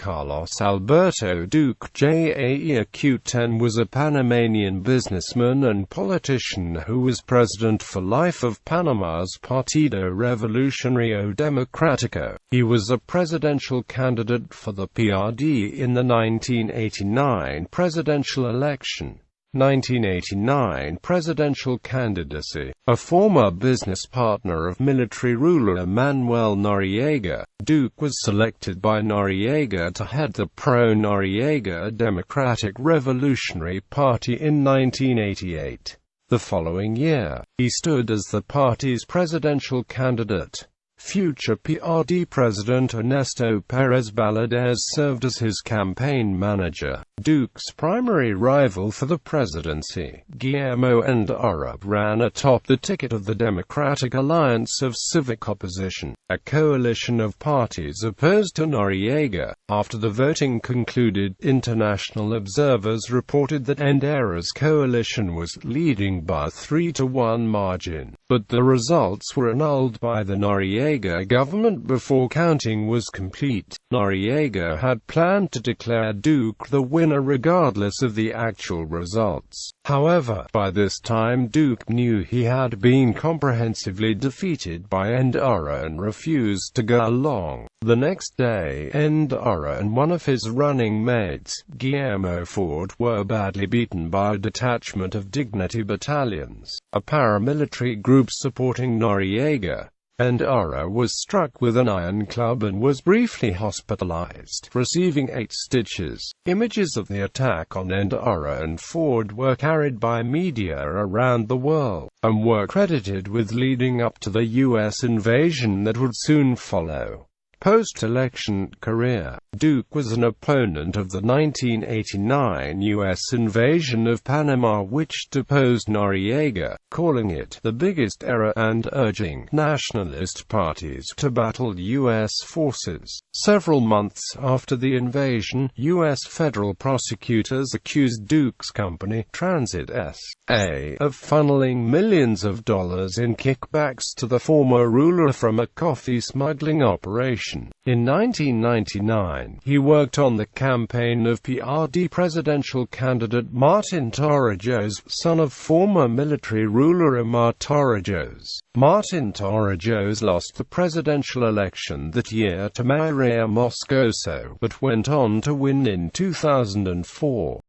Carlos Alberto Duque Jaén was a Panamanian businessman and politician who was president for life of Panama's Partido Revolucionario Democrático. He was a presidential candidate for the PRD in the 1989 presidential election. 1989 presidential candidacy. A former business partner of military ruler Manuel Noriega, Duque was selected by Noriega to head the pro-Noriega Democratic Revolutionary Party in 1988. The following year, he stood as the party's presidential candidate. Future PRD President Ernesto Pérez Valadez served as his campaign manager. Duque's primary rival for the presidency, Guillermo Endara, ran atop the ticket of the Democratic Alliance of Civic Opposition, a coalition of parties opposed to Noriega. After the voting concluded, international observers reported that Endara's coalition was leading by a 3-to-1 margin, but the results were annulled by the Noriega government before counting was complete. Noriega had planned to declare Duque the winner regardless of the actual results. However, by this time Duque knew he had been comprehensively defeated by Endara and refused to go along. The next day, Endara and one of his running mates, Guillermo Ford, were badly beaten by a detachment of Dignity battalions, a paramilitary group supporting Noriega. Endara was struck with an iron club and was briefly hospitalized, receiving 8 stitches. Images of the attack on Endara and Ford were carried by media around the world, and were credited with leading up to the U.S. invasion that would soon follow. Post-election career. Duque was an opponent of the 1989 U.S. invasion of Panama, which deposed Noriega, calling it the biggest error and urging nationalist parties to battle U.S. forces. Several months after the invasion, U.S. federal prosecutors accused Duque's company, Transit S.A., of funneling millions of dollars in kickbacks to the former ruler from a coffee smuggling operation. In 1999, he worked on the campaign of PRD presidential candidate Martin Torrijos, son of former military ruler Omar Torrijos. Martin Torrijos lost the presidential election that year to Maria Moscoso, but went on to win in 2004.